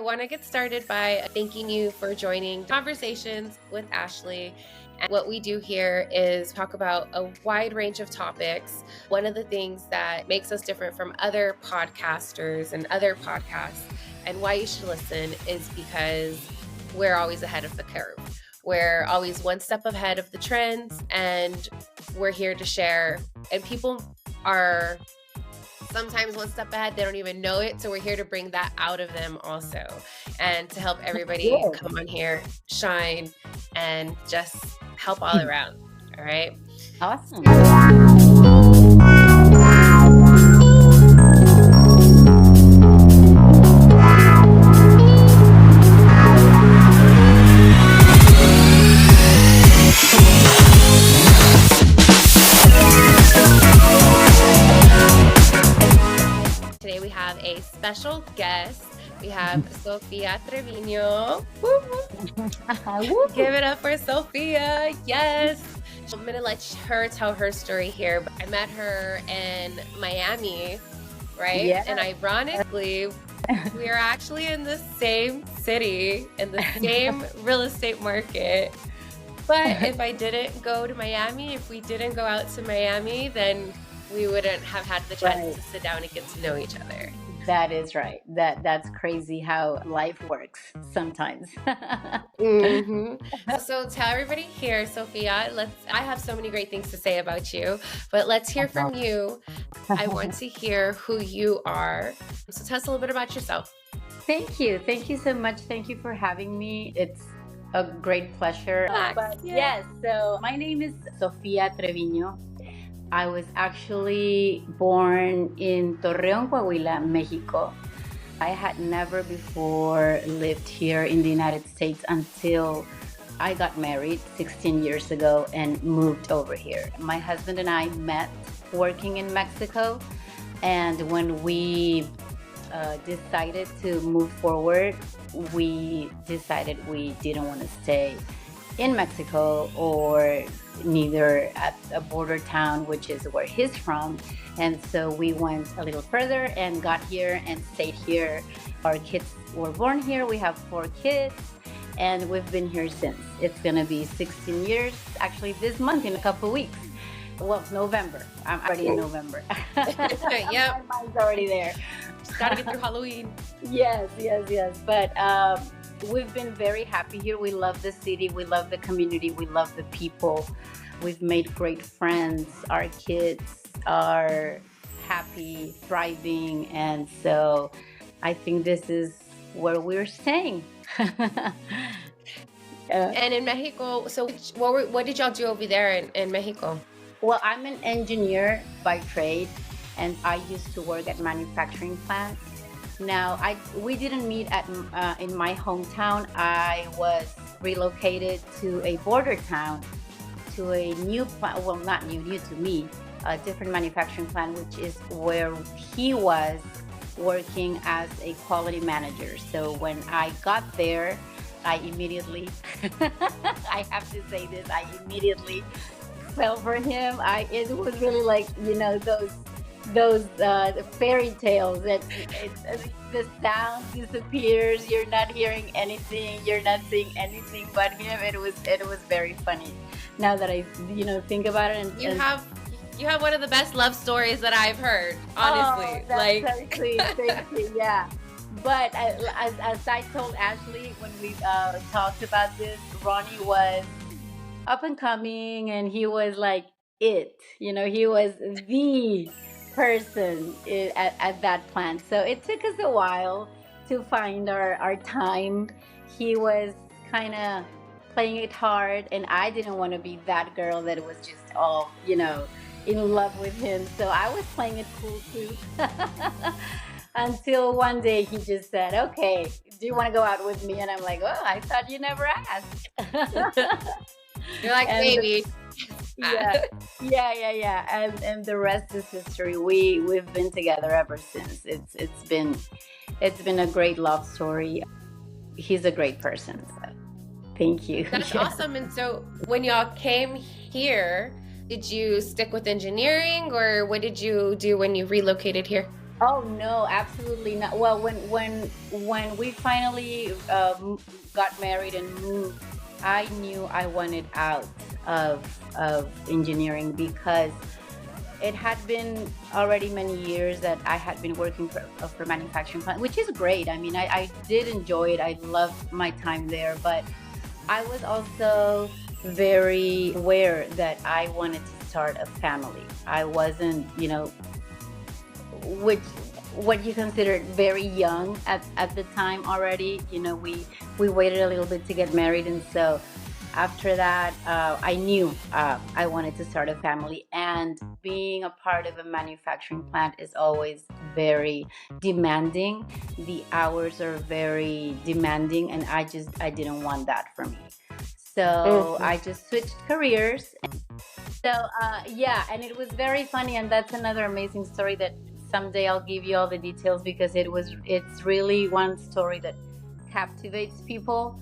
want to get started by thanking you for joining Conversations with Ashley. And what we do here is talk about a wide range of topics. One of the things that makes us different from other podcasters and other podcasts, and why you should listen, is because we're always ahead of the curve. We're always one step ahead of the trends, and we're here to share. And people are sometimes one step ahead, they don't even know it. So we're here to bring that out of them also, and to help everybody come on here, shine, and just help all around. All right. Awesome. Today we have a special guest. We have Sofia Trevino. Give it up for Sofia. Yes. I'm going to let her tell her story here. I met her in Miami, right? Yeah. And ironically, we are actually in the same city, in the same real estate market. But if I didn't go to Miami, if we didn't go out to Miami, then we wouldn't have had the chance to sit down and get to know each other. That is right. That's crazy how life works sometimes. So tell everybody here, Sofia, I have so many great things to say about you, but let's hear from you. I want to hear who you are. So tell us a little bit about yourself. Thank you. Thank you so much. Thank you for having me. It's a great pleasure. Yes, so my name is Sofia Trevino. I was actually born in Torreón, Coahuila, Mexico. I had never before lived here in the United States until I got married 16 years ago and moved over here. My husband and I met working in Mexico, and when we decided to move forward, we decided we didn't want to stay in Mexico or neither at a border town, which is where he's from. And so we went a little further and got here and stayed here. Our kids were born here. We have 4 kids and we've been here since. It's gonna be 16 years, actually this month in a couple of weeks. Well, November. I'm already in November. Yep. My mind's already there. Just gotta get through Halloween. Yes. But we've been very happy here. We love the city. We love the community. We love the people. We've made great friends. Our kids are happy, thriving. And so I think this is where we're staying. And in Mexico, so what did y'all do over there in Mexico? Well, I'm an engineer by trade, and I used to work at manufacturing plants. Now, we didn't meet in my hometown. I was relocated to a border town, to a new plant. Well, not new to me, a different manufacturing plant, which is where he was working as a quality manager. So when I got there, I immediately, I have to say this, I immediately fell for him. It was really like, those fairy tales that the sound disappears, you're not hearing anything, you're not seeing anything but him. It was very funny now that I think about it. And you have one of the best love stories that I've heard, honestly. Oh, that's so sweet. Thank you. Yeah, but as I told Ashley when we talked about this, Ronnie was up and coming, and he was like he was the person at that plant. So it took us a while to find our time. He was kind of playing it hard, and I didn't want to be that girl that was just all in love with him. So I was playing it cool too. Until one day he just said, "Okay, do you want to go out with me?" And I'm like, "Oh, I thought you never asked." You're like, baby. Yeah. And the rest is history. We've been together ever since. It's been a great love story. He's a great person. So thank you. That's awesome. And so when y'all came here, did you stick with engineering, or what did you do when you relocated here? Oh no, absolutely not. Well, when we finally got married and moved, I knew I wanted out of engineering because it had been already many years that I had been working for manufacturing plant, which is great. I mean, I did enjoy it. I loved my time there, but I was also very aware that I wanted to start a family. I wasn't, which what you considered very young at the time already. We waited a little bit to get married, and so after that, I knew I wanted to start a family. And being a part of a manufacturing plant is always very demanding. The hours are very demanding, and I didn't want that for me. So I just switched careers. So yeah, and it was very funny, and that's another amazing story that someday I'll give you all the details, because it's really one story that captivates people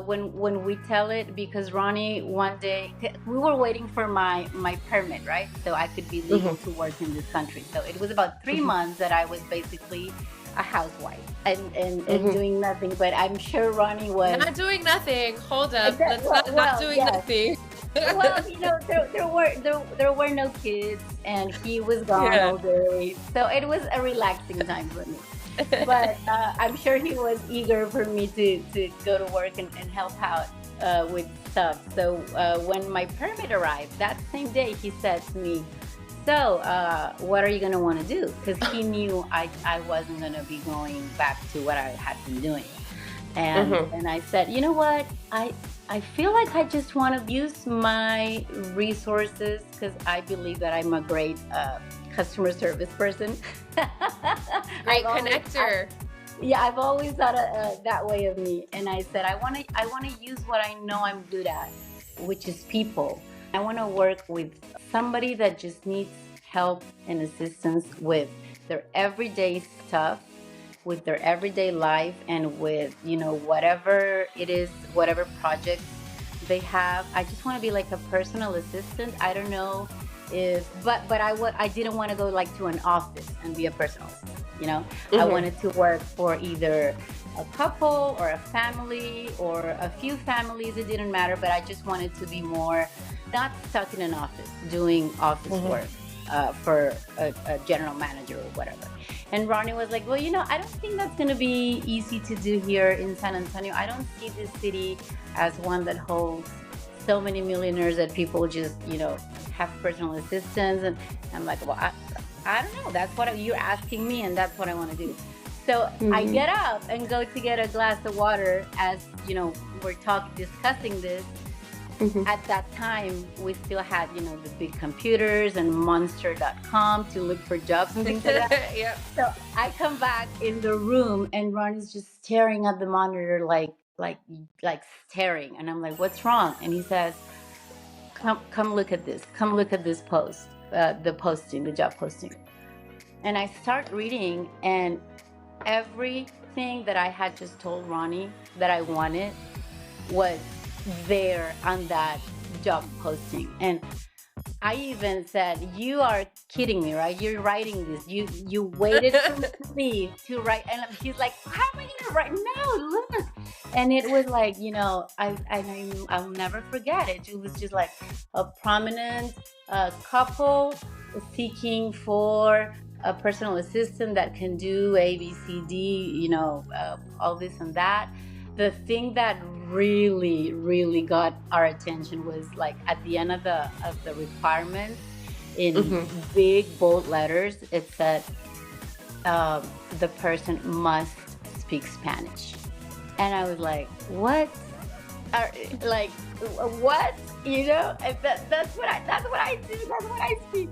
when we tell it. Because Ronnie, one day we were waiting for my permit, right, so I could be legal to work in this country. So it was about 3 months that I was basically a housewife and doing nothing. But I'm sure Ronnie was not doing nothing. Hold up, let's well, not doing yes. nothing. Well, there were no kids, and he was gone all day, so it was a relaxing time for me. But I'm sure he was eager for me to go to work and help out with stuff. So when my permit arrived that same day, he said to me, "So, what are you gonna want to do?" Because he knew I wasn't gonna be going back to what I had been doing. And I said, "You know what? I feel like I just want to use my resources, because I believe that I'm a great customer service person." Great connector. Yeah, I've always thought that way of me. And I said, I want to use what I know I'm good at, which is people. I want to work with somebody that just needs help and assistance with their everyday stuff, with their everyday life, and with whatever it is, whatever projects they have. I just want to be like a personal assistant. I don't know if but I didn't want to go like to an office and be a personal assistant. I wanted to work for either a couple or a family or a few families. It didn't matter, but I just wanted to be more not stuck in an office doing office work for a general manager or whatever. And Ronnie was like, "Well, I don't think that's going to be easy to do here in San Antonio. I don't see this city as one that holds so many millionaires that people just, have personal assistants." And I'm like, "Well, I don't know. That's what you're asking me, and that's what I want to do." So I get up and go to get a glass of water as, we're discussing this. At that time, we still had, the big computers and monster.com to look for jobs and things like that. Yep. So I come back in the room, and Ronnie's just staring at the monitor, like staring. And I'm like, "What's wrong?" And he says, come look at this. Come look at this post, the job posting. And I start reading, and everything that I had just told Ronnie that I wanted was there on that job posting. And I even said, "You are kidding me, right? You're writing this. You waited for me to leave to write." And he's like, "How am I gonna write now? Look." And it was like, I'll never forget it. It was just like a prominent couple seeking for a personal assistant that can do A, B, C, D, all this and that. The thing that really, really got our attention was like at the end of the requirements, in big bold letters, it said the person must speak Spanish. And I was like, "What? What? That's what I do. That's what I speak."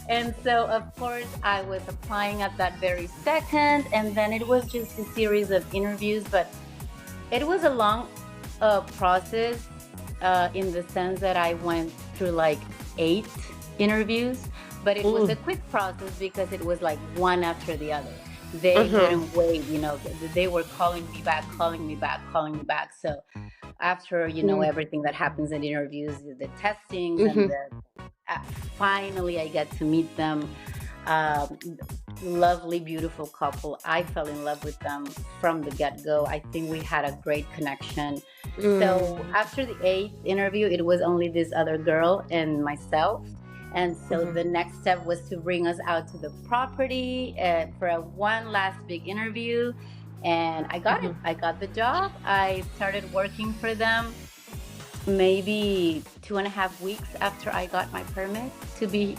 And so, of course, I was applying at that very second, and then it was just a series of interviews. But it was a long process in the sense that I went through like 8 interviews, but it was a quick process because it was like one after the other. They didn't wait, they were calling me back. So after, everything that happens in interviews, the testings and finally I get to meet them. Lovely, beautiful couple. I fell in love with them from the get-go. I think we had a great connection. So after the 8th interview, it was only this other girl and myself. And so the next step was to bring us out to the property for one last big interview. And I got it. I got the job. I started working for them maybe 2.5 weeks after I got my permit to be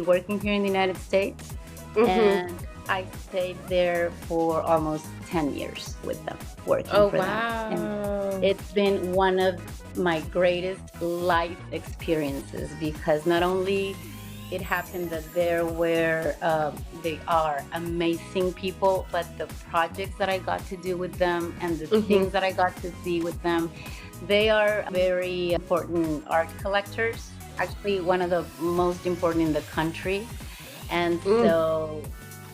working here in the United States. And I stayed there for almost 10 years with them, working for them. And it's been one of my greatest life experiences, because not only it happened that they are amazing people, but the projects that I got to do with them and the things that I got to see with them, they are very important art collectors, actually one of the most important in the country. And so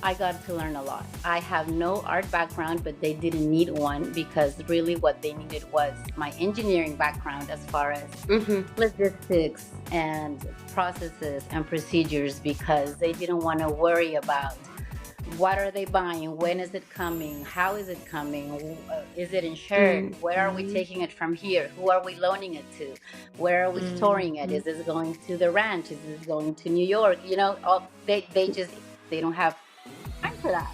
I got to learn a lot. I have no art background, but they didn't need one, because really what they needed was my engineering background as far as logistics and processes and procedures, because they didn't want to worry about what are they buying, when is it coming, how is it coming, is it insured, where are we taking it from here, who are we loaning it to, where are we storing it, is this going to the ranch, is this going to New York, they don't have time for that.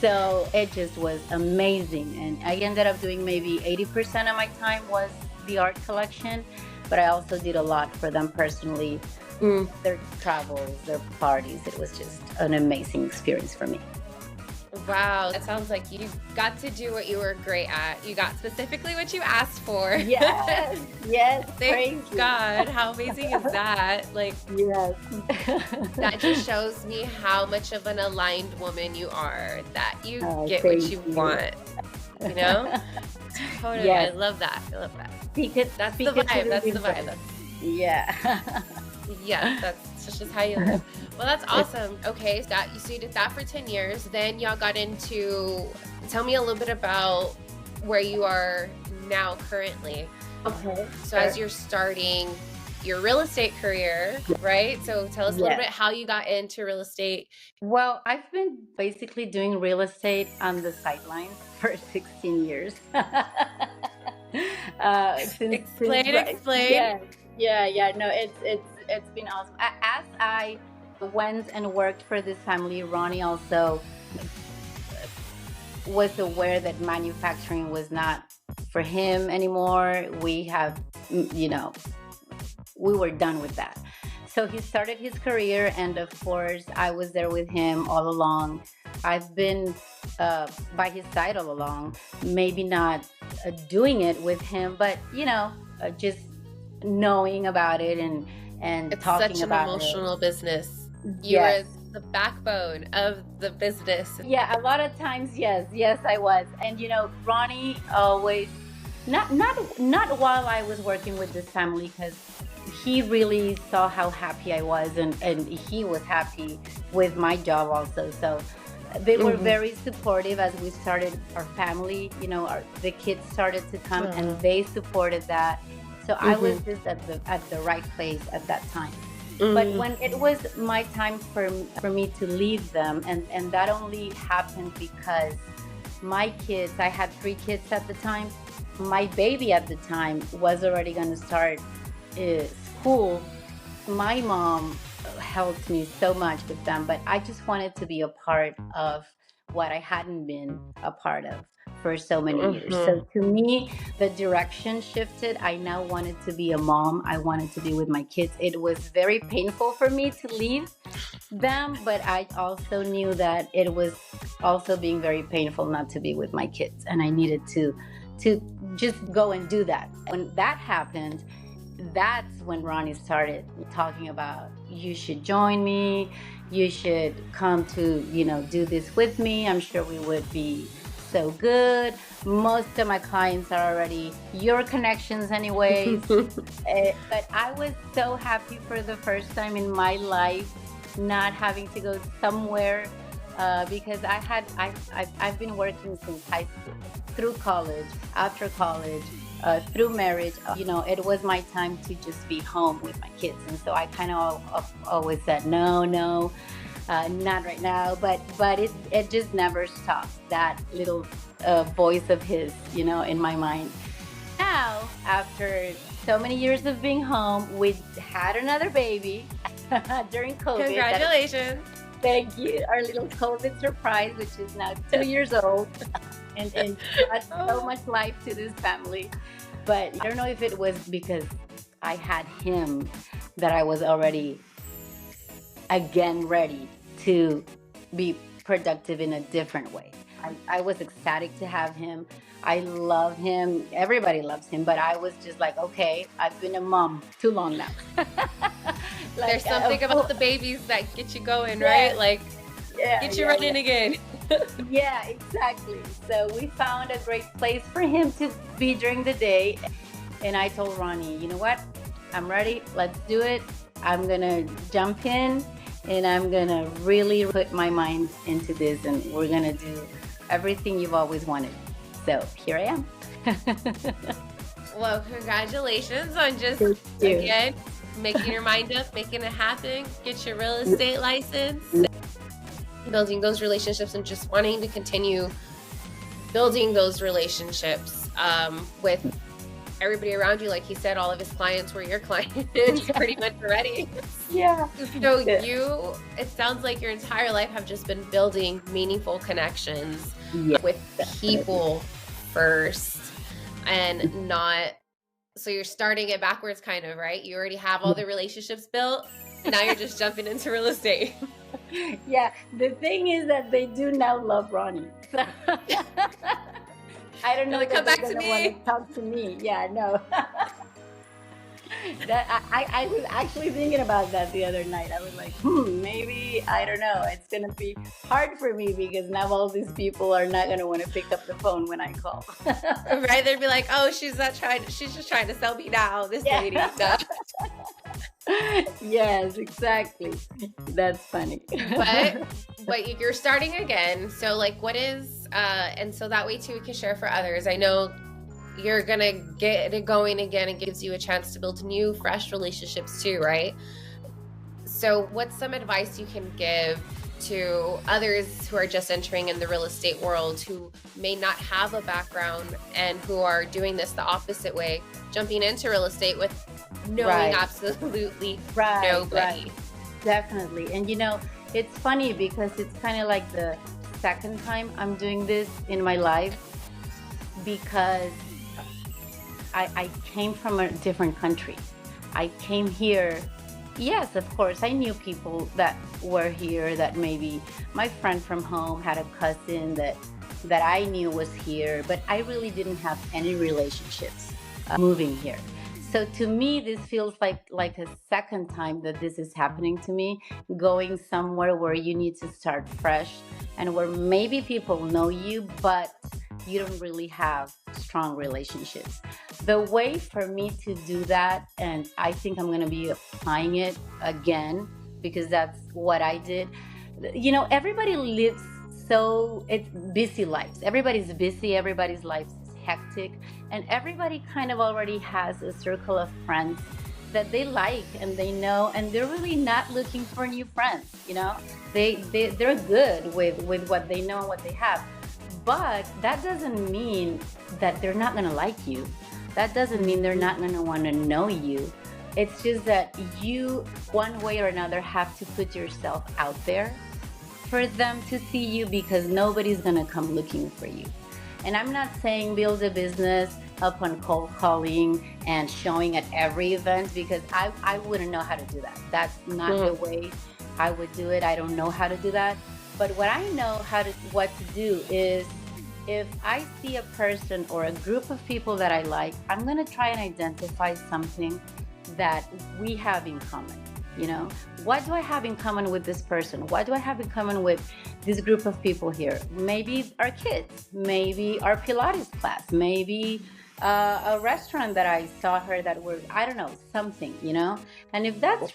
So it just was amazing, and I ended up doing maybe 80% of my time was the art collection, but I also did a lot for them personally. Their travels, their parties. It was just an amazing experience for me. Wow, that sounds like you got to do what you were great at. You got specifically what you asked for. Yes, yes. Thank God. How amazing is that? Like, yes. That just shows me how much of an aligned woman you are, that you get what you want. You know? Totally. Yes. I love that. That's the vibe. That's the vibe. Yeah. Yeah, that's just how you live. Well, that's awesome. Okay, so you did that for 10 years. Then y'all got into, tell me a little bit about where you are now currently. Okay. So as you're starting your real estate career, right? So tell us a little bit how you got into real estate. Well, I've been basically doing real estate on the sidelines for 16 years. Explain. Yeah. No, it's been awesome. As I went and worked for this family, Ronnie also was aware that manufacturing was not for him anymore. We were done with that. So he started his career, and of course, I was there with him all along. I've been by his side all along, maybe not doing it with him, but just knowing about it and it's talking about it. It's such an emotional business. You were the backbone of the business. Yeah, a lot of times, yes, I was. And Ronnie always, not while I was working with this family, because he really saw how happy I was, and he was happy with my job also. So they were very supportive as we started our family. The kids started to come, and they supported that. So I was just at the right place at that time. But when it was my time for me to leave them, and that only happened because my kids, I had 3 kids at the time. My baby at the time was already going to start school. My mom helped me so much with them, but I just wanted to be a part of what I hadn't been a part of for so many years. So to me, the direction shifted. I now wanted to be a mom. I wanted to be with my kids. It was very painful for me to leave them, but I also knew that it was also being very painful not to be with my kids, and I needed to just go and do that. When that happened, that's when Ronnie started talking about, you should join me, you should come to do this with me. I'm sure we would be so good. Most of my clients are already your connections anyways. But I was so happy for the first time in my life not having to go somewhere, because I've been working since high school, through college, after college, through marriage. It was my time to just be home with my kids. And so I kind of always said, no, Not right now, but it just never stops. That little voice of his, in my mind. Now, after so many years of being home, we had another baby during COVID. Congratulations. Thank you. Our little COVID surprise, which is now 2 years old, and brought so much life to this family. But I don't know if it was because I had him that I was already again ready to be productive in a different way. I was ecstatic to have him. I love him. Everybody loves him. But I was just like, okay, I've been a mom too long now. There's something about the babies that get you going, right? Like, get you running again. Yeah, exactly. So we found a great place for him to be during the day. And I told Ronnie, you know what? I'm ready. Let's do it. I'm going to jump in and I'm going to really put my mind into this. And we're going to do everything you've always wanted. So here I am. Well, congratulations on just, again, making your mind up, making it happen, get your real estate license, building those relationships and just wanting to continue building those relationships with everybody around you. Like he said, all of his clients were your clients pretty much already. Yeah. So it sounds like your entire life have just been building meaningful connections with people first and not, so you're starting it backwards kind of, right? You already have all the relationships built. And now you're just jumping into real estate. Yeah. The thing is that they do now love Ronnie. So I don't know. Come back to me. Want to talk to me. Yeah, no. That I was actually thinking about that the other night. I was like, maybe, I don't know. It's going to be hard for me because now all these people are not going to want to pick up the phone when I call. Right? They'd be like, oh, she's just trying to sell me now. This lady. Yes, exactly. That's funny. But you're starting again. So like what is, and so that way too, we can share for others. I know you're going to get it going again. It gives you a chance to build new, fresh relationships too, right? So what's some advice you can give to others who are just entering in the real estate world, who may not have a background and who are doing this the opposite way, jumping into real estate with knowing absolutely nobody? Right. Definitely. And it's funny because it's kind of like the second time I'm doing this in my life, because I came from a different country. I came here. Yes, of course, I knew people that were here, that maybe my friend from home had a cousin that I knew was here, but I really didn't have any relationships moving here. So to me, this feels like a second time that this is happening to me, going somewhere where you need to start fresh and where maybe people know you, but you don't really have strong relationships. The way for me to do that, and I think I'm going to be applying it again because that's what I did. Everybody lives it's busy lives. Everybody's busy. Everybody's life is hectic. And everybody kind of already has a circle of friends that they like and they know, and they're really not looking for new friends. They're good with what they know and what they have. But that doesn't mean that they're not going to like you. That doesn't mean they're not going to want to know you. It's just that you, one way or another, have to put yourself out there for them to see you, because nobody's going to come looking for you. And I'm not saying build a business upon cold calling and showing at every event, because I wouldn't know how to do that. That's not the way I would do it. I don't know how to do that. But what I know what to do is, if I see a person or a group of people that I like, I'm going to try and identify something that we have in common. What do I have in common with this person? What do I have in common with this group of people here? Maybe our kids, maybe our Pilates class, maybe a restaurant that I saw her that were, I don't know, something, And if that's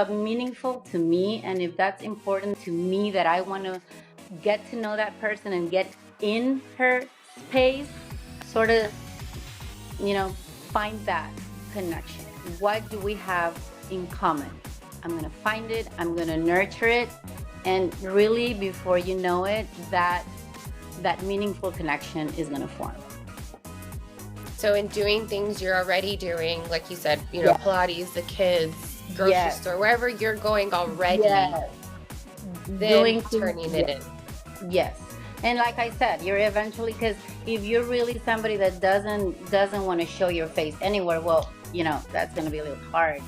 meaningful to me, and if that's important to me, that I want to get to know that person and get in her space, sort of, find that connection. What do we have in common? I'm going to find it. I'm going to nurture it. And really, before you know it, that meaningful connection is going to form. So in doing things you're already doing, like you said, Yeah. Pilates, the kids, grocery Yes. store, wherever you're going already, Yes. then turning it in. Yes. And like I said, you're eventually, because if you're really somebody that doesn't want to show your face anywhere, well, that's going to be a little hard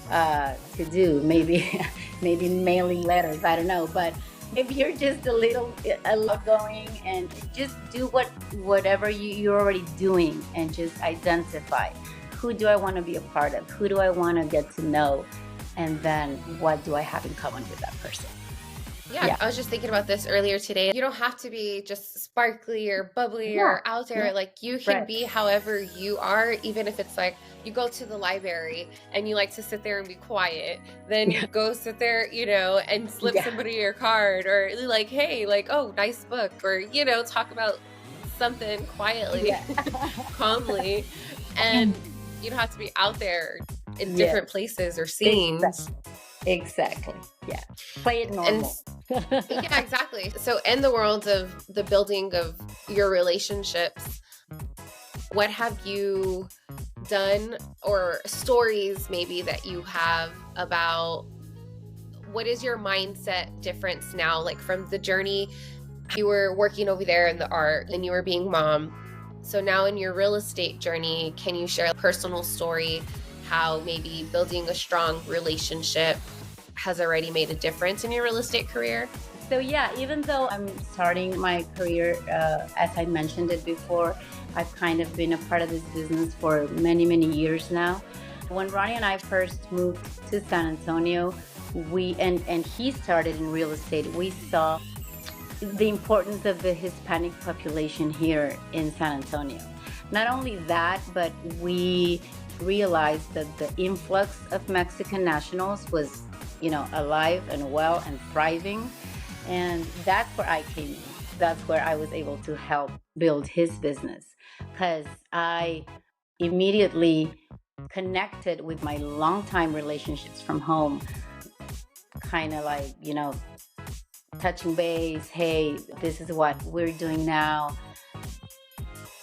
to do. Maybe mailing letters, I don't know. But if you're just a little outgoing, and just do whatever you're already doing, and just identify, who do I want to be a part of? Who do I want to get to know? And then what do I have in common with that person? Yeah, I was just thinking about this earlier today. You don't have to be just sparkly or bubbly or out there. Like, you can be however you are, even if it's like you go to the library and you like to sit there and be quiet. Then you go sit there, and slip somebody your card, or like, hey, like, oh, nice book, or, talk about something quietly, calmly. And you don't have to be out there in different places or scenes. Exactly. Yeah. Play it normal. Yeah, exactly. So in the world of the building of your relationships, what have you done, or stories maybe that you have about what is your mindset difference now, like from the journey you were working over there in the art and you were being mom. So now in your real estate journey, can you share a personal story, how maybe building a strong relationship has already made a difference in your real estate career? So yeah, even though I'm starting my career, as I mentioned it before, I've kind of been a part of this business for many, many years now. When Ronnie and I first moved to San Antonio, and he started in real estate, we saw the importance of the Hispanic population here in San Antonio. Not only that, but we realized that the influx of Mexican nationals was, alive and well and thriving. And that's where I came in. That's where I was able to help build his business, because I immediately connected with my longtime relationships from home, kind of like, touching base. Hey, this is what we're doing now.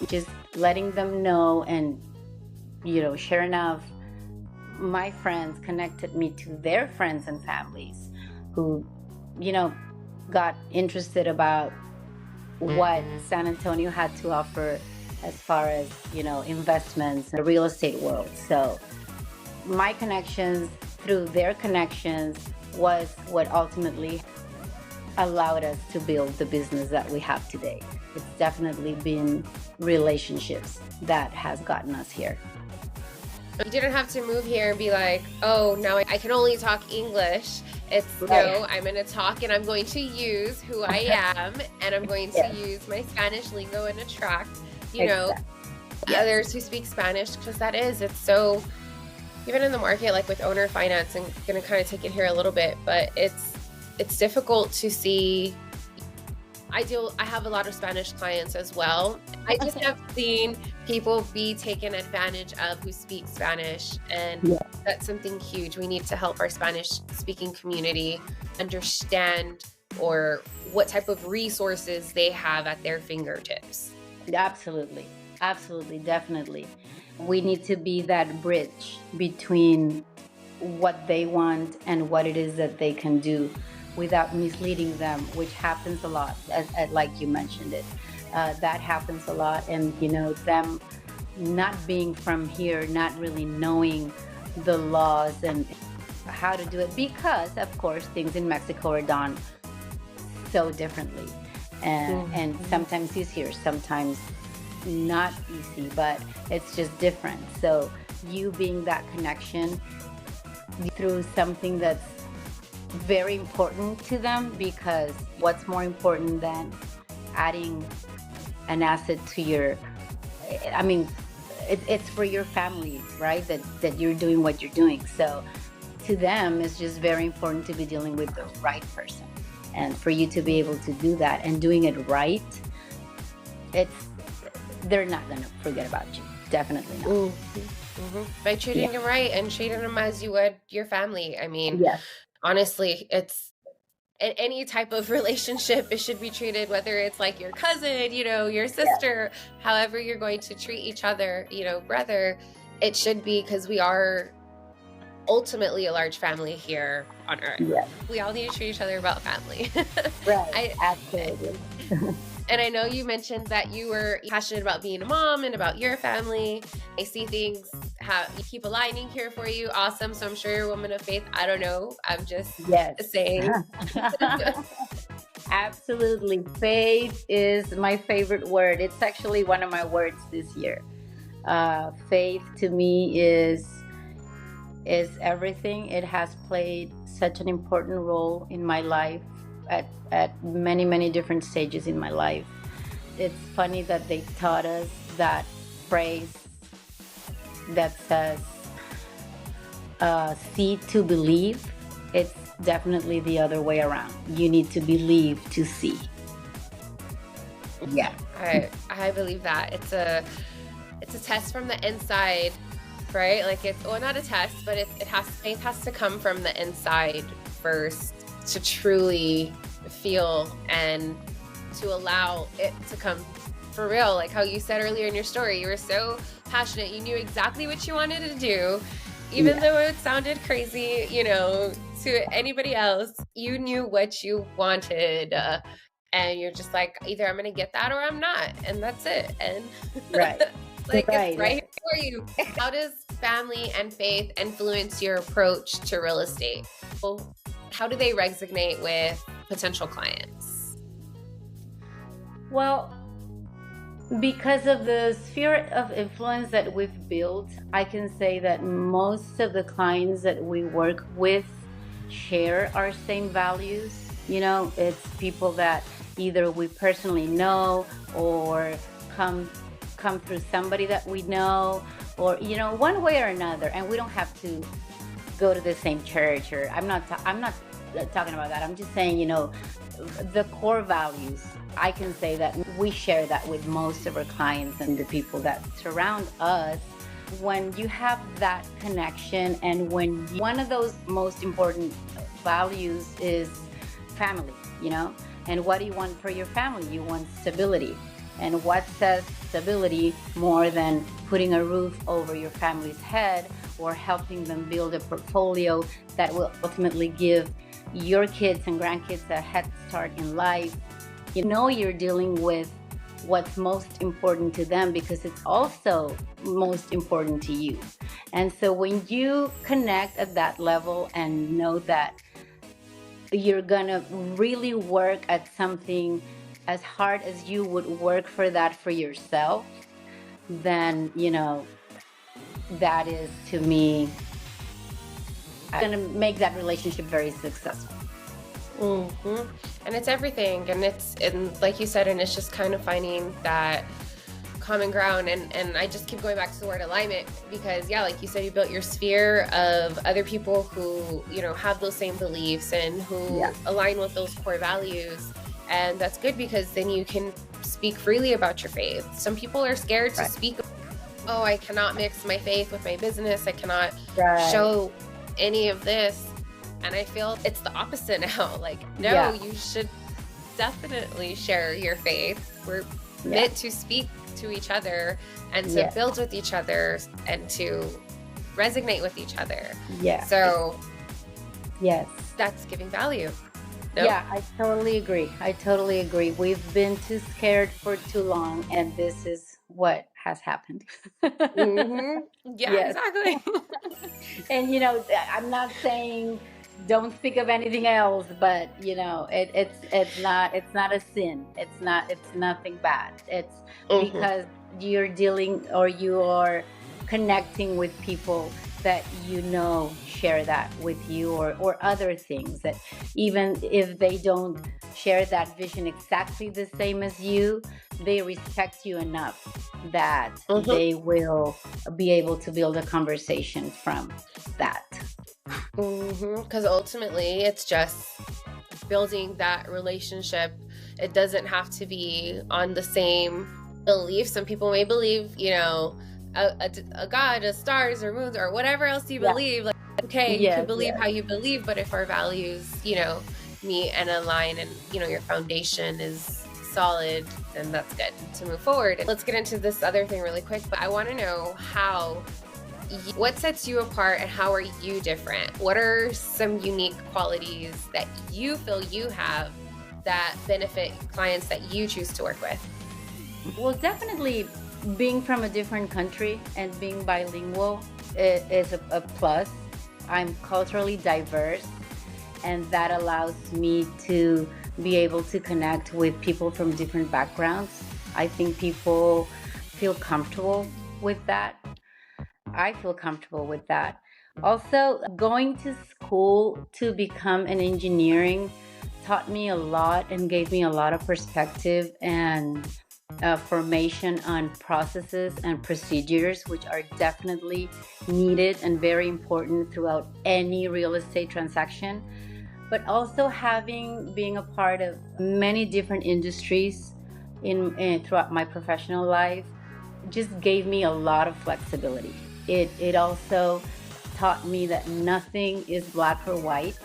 Just letting them know. And, sure enough, my friends connected me to their friends and families who, got interested about what San Antonio had to offer as far as, investments in the real estate world. So my connections through their connections was what ultimately allowed us to build the business that we have today. It's definitely been relationships that has gotten us here. You didn't have to move here and be like, oh, now I can only talk English. It's no, I'm going to talk, and I'm going to use who I am, and I'm going to use my Spanish lingo and attract, others who speak Spanish, because it's so, even in the market, like with owner finance, and going to kind of take it here a little bit, but it's difficult to see. I have a lot of Spanish clients as well. I just have seen people be taken advantage of who speak Spanish, and that's something huge. We need to help our Spanish speaking community understand, or what type of resources they have at their fingertips. Absolutely. Absolutely. Definitely. We need to be that bridge between what they want and what it is that they can do, without misleading them, which happens a lot, like you mentioned it. That happens a lot. And, them not being from here, not really knowing the laws and how to do it, because, of course, things in Mexico are done so differently. And sometimes easier, sometimes not easy, but it's just different. So you being that connection through something that's very important to them, because what's more important than adding an asset to your, it's for your family, right? That you're doing what you're doing. So to them, it's just very important to be dealing with the right person. And for you to be able to do that and doing it right, they're not going to forget about you. Definitely not. By treating them right and treating them as you would your family. Honestly, in any type of relationship, it should be treated, whether it's like your cousin, your sister, however you're going to treat each other, brother, it should be, because we are ultimately a large family here on earth. Yes. We all need to treat each other about family. Right. Absolutely. And I know you mentioned that you were passionate about being a mom and about your family. I see things you keep aligning here for you. Awesome. So I'm sure you're a woman of faith. I don't know. I'm just saying. Absolutely. Faith is my favorite word. It's actually one of my words this year. Faith to me is everything. It has played such an important role in my life at many, many different stages in my life. It's funny that they taught us that phrase that says, see to believe. It's definitely the other way around. You need to believe to see. Yeah. I believe that. It's a test from the inside, right? Like not a test, but faith has to come from the inside first to truly feel and to allow it to come for real. Like how you said earlier in your story, you were so passionate. You knew exactly what you wanted to do, even though it sounded crazy, to anybody else. You knew what you wanted. And you're just like, either I'm going to get that or I'm not. And that's it. And it's right here for you. How does family and faith influence your approach to real estate? Well, how do they resonate with potential clients? Well, because of the sphere of influence that we've built, I can say that most of the clients that we work with share our same values. It's people that either we personally know or come through somebody that we know, or one way or another. And we don't have to go to the same church, or I'm not talking about that. I'm just saying, the core values. I can say that we share that with most of our clients and the people that surround us. When you have that connection, and when one of those most important values is family, and what do you want for your family? You want stability. And what says stability more than putting a roof over your family's head, or helping them build a portfolio that will ultimately give your kids and grandkids a head start in life? You're dealing with what's most important to them, because it's also most important to you. And so when you connect at that level and know that you're gonna really work at something as hard as you would work for that for yourself, then that is, to me, gonna make that relationship very successful. Mm-hmm. And it's everything, and like you said, and it's just kind of finding that common ground. And I just keep going back to the word alignment, because like you said, you built your sphere of other people who have those same beliefs and who align with those core values. And that's good, because then you can speak freely about your faith. Some people are scared to speak. Oh, I cannot mix my faith with my business. I cannot show any of this. And I feel it's the opposite now. Like, no, you should definitely share your faith. We're meant to speak to each other and to build with each other and to resonate with each other. Yeah. So, that's giving value. Nope. Yeah, I totally agree. We've been too scared for too long, and this is what has happened. Mm-hmm. Yeah, exactly. And I'm not saying don't speak of anything else, but it's not a sin. It's nothing bad. It's because you're dealing, or you are connecting with people that share that with you, or other things that, even if they don't share that vision exactly the same as you, they respect you enough that they will be able to build a conversation from that. Because ultimately it's just building that relationship. It doesn't have to be on the same belief. Some people may believe, a God, a stars or moons or whatever else you believe. Like, okay, you can believe how you believe, but if our values, meet and align, and your foundation is solid, then that's good to move forward. Let's get into this other thing really quick, but I want to know what sets you apart and how are you different? What are some unique qualities that you feel you have that benefit clients that you choose to work with? Well, definitely being from a different country and being bilingual is a plus. I'm culturally diverse, and that allows me to be able to connect with people from different backgrounds. I think people feel comfortable with that. I feel comfortable with that. Also, going to school to become an engineering taught me a lot and gave me a lot of perspective and formation on processes and procedures, which are definitely needed and very important throughout any real estate transaction. But also being a part of many different industries throughout my professional life just gave me a lot of flexibility. It also taught me that nothing is black or white.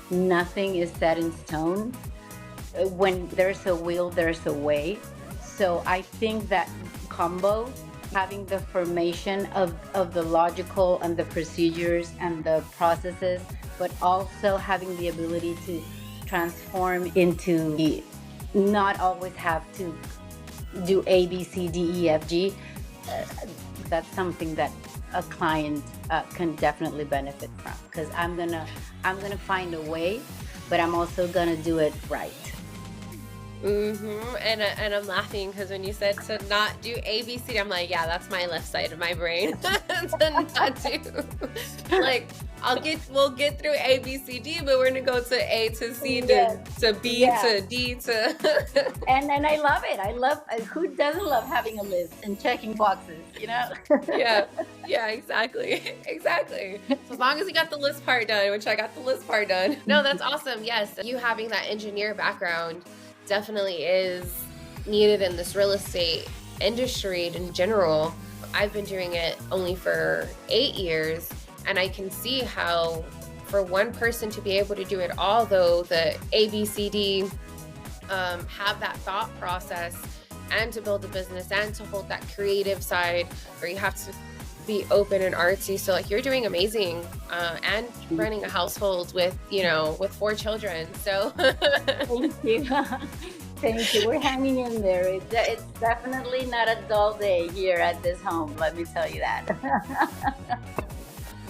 Nothing is set in stone. When there's a will, there's a way. So I think that combo, having the formation of the logical and the procedures and the processes, but also having the ability to transform into not always have to do A, B, C, D, E, F, G. That's something that a client can definitely benefit from, because I'm gonna find a way, but I'm also gonna do it right. And I'm laughing because when you said to not do ABC, I'm like, yeah, that's my left side of my brain. To not do, like, we'll get through A, B, C, D, but we're gonna go to A to C to B to D to. and I love it. I love, who doesn't love having a list and checking boxes, Yeah, exactly. So as long as you got the list part done, which I got the list part done. No, that's awesome. Yes, you having that engineer background definitely is needed in this real estate industry in general. I've been doing it only for 8 years, and I can see how for one person to be able to do it all, though the ABCD, have that thought process and to build a business and to hold that creative side where you have to be open and artsy. So like, you're doing amazing, and running a household with 4 children. So thank you. Thank you. We're hanging in there. It's definitely not a dull day here at this home, let me tell you that.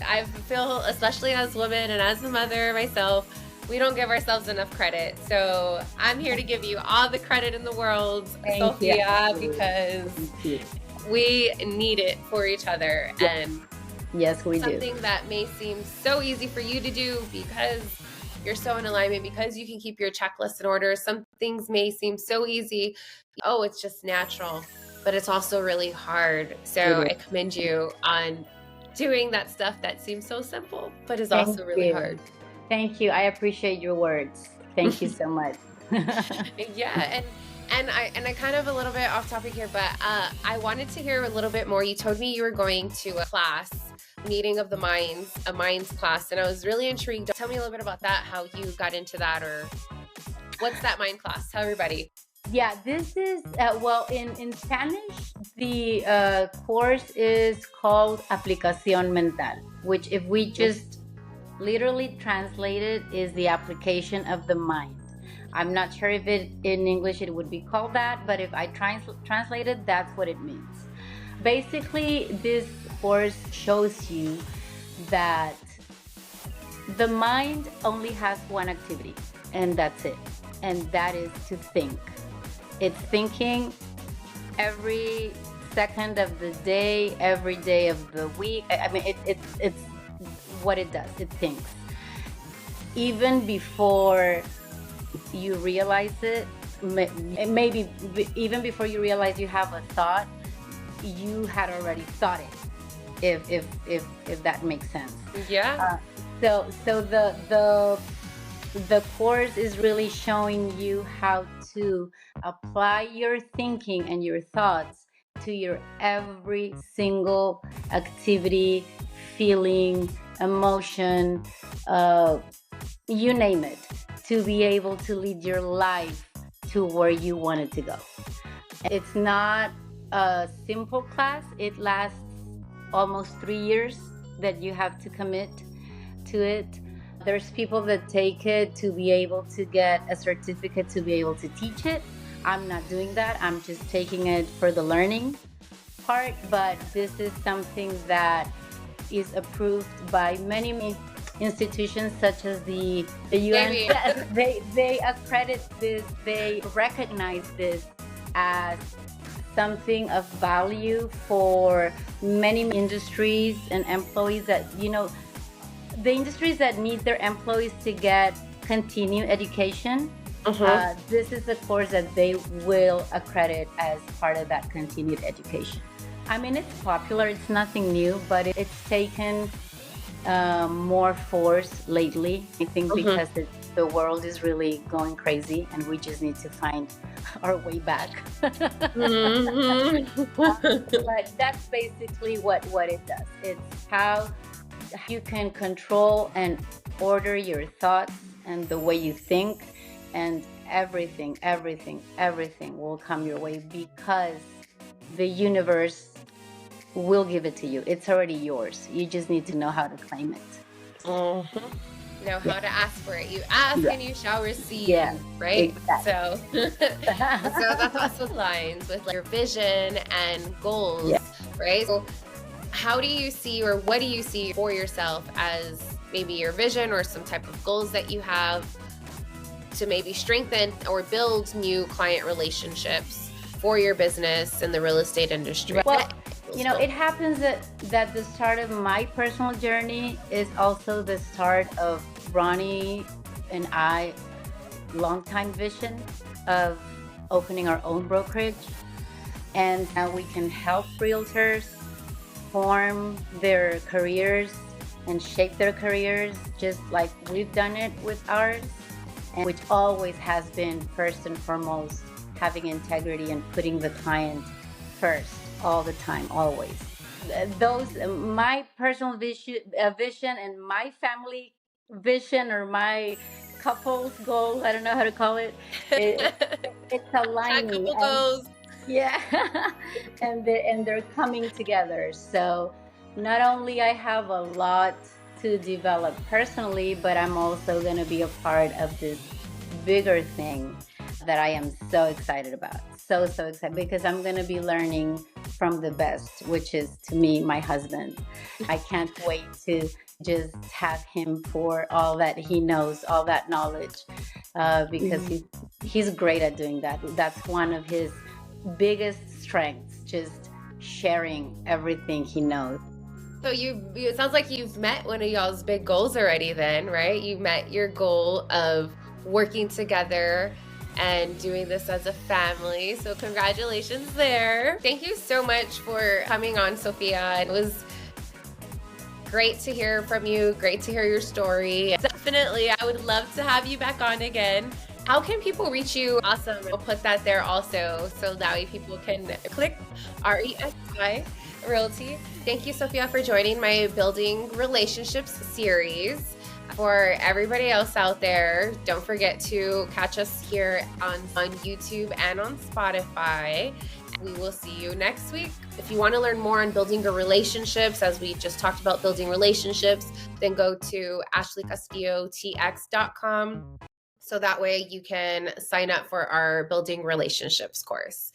I feel, especially as women and as a mother myself, we don't give ourselves enough credit. So I'm here to give you all the credit in the world, Sofia, because we need it for each other. Yes. And yes, we do. Something that may seem so easy for you to do because you're so in alignment, because you can keep your checklist in order. Some things may seem so easy. Oh, it's just natural, but it's also really hard. So I commend you on doing that stuff that seems so simple, but is also really hard. Thank you. I appreciate your words. Thank you so much. Yeah. And I kind of a little bit off topic here, but I wanted to hear a little bit more. You told me you were going to a class, meeting of the minds, a minds class, and I was really intrigued. Tell me a little bit about that, how you got into that, or what's that mind class? Tell everybody. Yeah, this is, in Spanish, the course is called Aplicación Mental, which if we just literally translate it is the application of the mind. I'm not sure if in English it would be called that, but if I translate it, that's what it means. Basically, this course shows you that the mind only has one activity, and that's it. And that is to think. It's thinking every second of the day, every day of the week. I mean, it's what it does. It thinks. Even before you realize it, maybe even before you realize you have a thought, you had already thought it, if that makes sense. Yeah. So the course is really showing you how to apply your thinking and your thoughts to your every single activity, feeling, emotion, you name it, to be able to lead your life to where you want it to go. It's not a simple class. It lasts almost 3 years that you have to commit to it. There's people that take it to be able to get a certificate to be able to teach it. I'm not doing that. I'm just taking it for the learning part, but this is something that is approved by many institutions such as the UN. Yes, they accredit this, they recognize this as something of value for many industries and employees that, the industries that need their employees to get continued education. This is a course that they will accredit as part of that continued education. I mean, it's popular, it's nothing new, but it's taken more force lately. I think because the world is really going crazy and we just need to find our way back. But that's basically what it does. It's how you can control and order your thoughts and the way you think, and everything will come your way because the universe will give it to you. It's already yours. You just need to know how to claim it. Know how to ask for it. You ask and you shall receive, right? Exactly. So that's also aligns with your vision and goals, right? So how do you see, or what do you see for yourself as maybe your vision or some type of goals that you have to maybe strengthen or build new client relationships for your business in the real estate industry? Well, it happens that the start of my personal journey is also the start of Ronnie and I long-time vision of opening our own brokerage, and how we can help realtors form their careers and shape their careers just like we've done it with ours, and which always has been first and foremost having integrity and putting the client first all the time, always. Those my personal vision and my family vision, or my couple's goal, I don't know how to call it, it's aligning. Couple goals. And they're coming together. So not only I have a lot to develop personally, but I'm also going to be a part of this bigger thing that I am so excited about. So excited, because I'm going to be learning from the best, which is, to me, my husband. I can't wait to just have him pour all that he knows, all that knowledge, because he's great at doing that. That's one of his biggest strengths, just sharing everything he knows. So it sounds like you've met one of y'all's big goals already then, right? You met your goal of working together and doing this as a family. So congratulations there. Thank you so much for coming on, Sofia. It was great to hear from you. Great to hear your story. Definitely, I would love to have you back on again. How can people reach you? Awesome. We'll put that there also, so that way people can click RESI Realty. Thank you, Sofia, for joining my Building Relationships series. For everybody else out there, don't forget to catch us here on YouTube and on Spotify. We will see you next week. If you want to learn more on building your relationships, as we just talked about building relationships, then go to ashley.castillo.exprealty.careers. So that way you can sign up for our Building Relationships course.